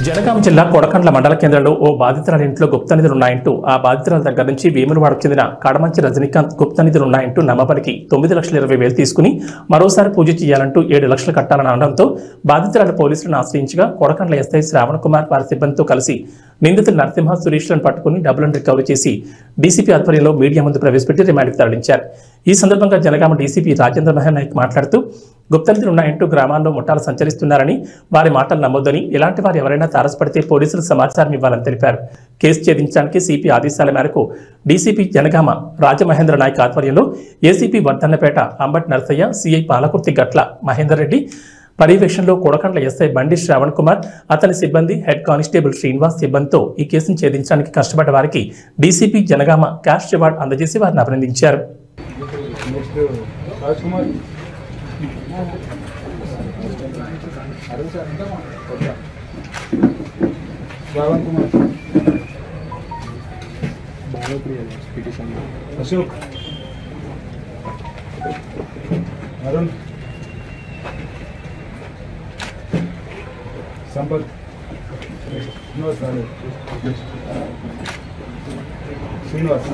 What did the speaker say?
జనగామ జిల్లా కొడకండ్ల మండల కేంద్రంలో ఓ బాధితురాలి ఇంట్లో గుప్త నిధులున్నాయంటూ ఆ బాధితురాల దగ్గర నుంచి వేములవాడకు చెందిన కడమంచి రజనీకాంత్ గుప్త నిధులున్నాయంటూ నమ్మబలికి 9,20,000 తీసుకుని మరోసారి పూజ చేయాలంటూ 7 లక్షలు కట్టాలని అనడంతో బాధితురాలు పోలీసులను ఆశ్రయించగా కొడకండ్ల ఎస్ఐ శ్రావణ్ కుమార్ వారి సిబ్బందితో కలిసి నిందితులు నరసింహ సురేష్లను పట్టుకుని డబ్బులను రికవరీ చేసి డీసీపీ ఆధ్వర్యంలో మీడియా ముందు ప్రవేశపెట్టి రిమాండ్కి తరలించారు. ఈ సందర్భంగా జనగామ డీసీపీ రాజేంద్ర మహేన్ నాయక్ మాట్లాడుతూ గుప్త నిధులున్నాయంటూ గ్రామాల్లో ముఠాలు సంచరిస్తున్నారని, వారి మాటలు నమ్మొద్దని, ఇలాంటి వారు ఎవరైనా తారసపడితే పోలీసులు సమాచారం ఇవ్వాలని తెలిపారు. కేసు ఛేదించడానికి సిపి ఆదేశాల మేరకు డీసీపీ జనగామ రాజమహేంద్ర నాయక్ ఆధ్వర్యంలో ఏసీపీ వర్ధన్నపేట అంబట్ నరసయ్య, సిఐ పాలకుర్తి గట్ల మహేందర్ రెడ్డి పర్యవేక్షణలో కొడకండ్ల ఎస్ఐ బండి శ్రావణ్ కుమార్, అతని సిబ్బంది, హెడ్ కానిస్టేబుల్ శ్రీనివాస్ సిబ్బందితో ఈ కేసును ఛేదించడానికి కష్టపడ్డ వారికి డీసీపీ జనగామ క్యాష్ రివార్డ్ అందజేసి వారిని అభినందించారు. अशोक अरुण संपत श्रीनिवास